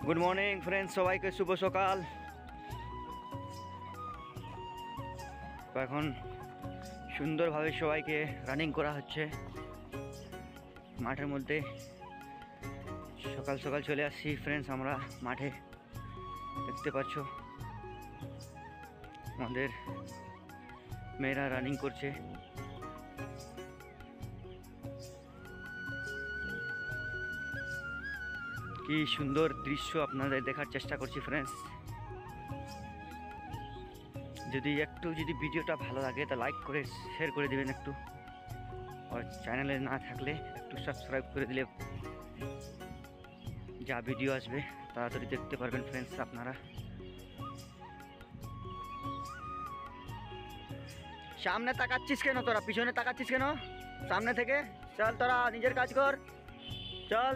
Good morning friends, সবাইকে শুভ সকাল। এখন সুন্দরভাবে সবাইকে রানিং করা হচ্ছে মাঠের মধ্যে। সকাল সকাল চলে আসছি ফ্রেন্ডস আমরা মাঠে। দেখতে পাচ্ছ আমাদের মেয়েরা রানিং করছে। কি সুন্দর দৃশ্য আপনাদের দেখার চেষ্টা করছি ফ্রেন্ডস। যদি ভিডিওটা ভালো লাগে তা লাইক করে শেয়ার করে দিবেন একটু, আর চ্যানেলে না থাকলে একটু সাবস্ক্রাইব করে দিলে যা ভিডিও আসবে তাড়াতাড়ি দেখতে পারবেন ফ্রেন্ডস আপনারা। সামনে তাকাচ্ছিস কেন তোরা? পিছনে তাকাচ্ছিস কেন? সামনে থেকে চল, তোরা নিজের কাজ কর, চল।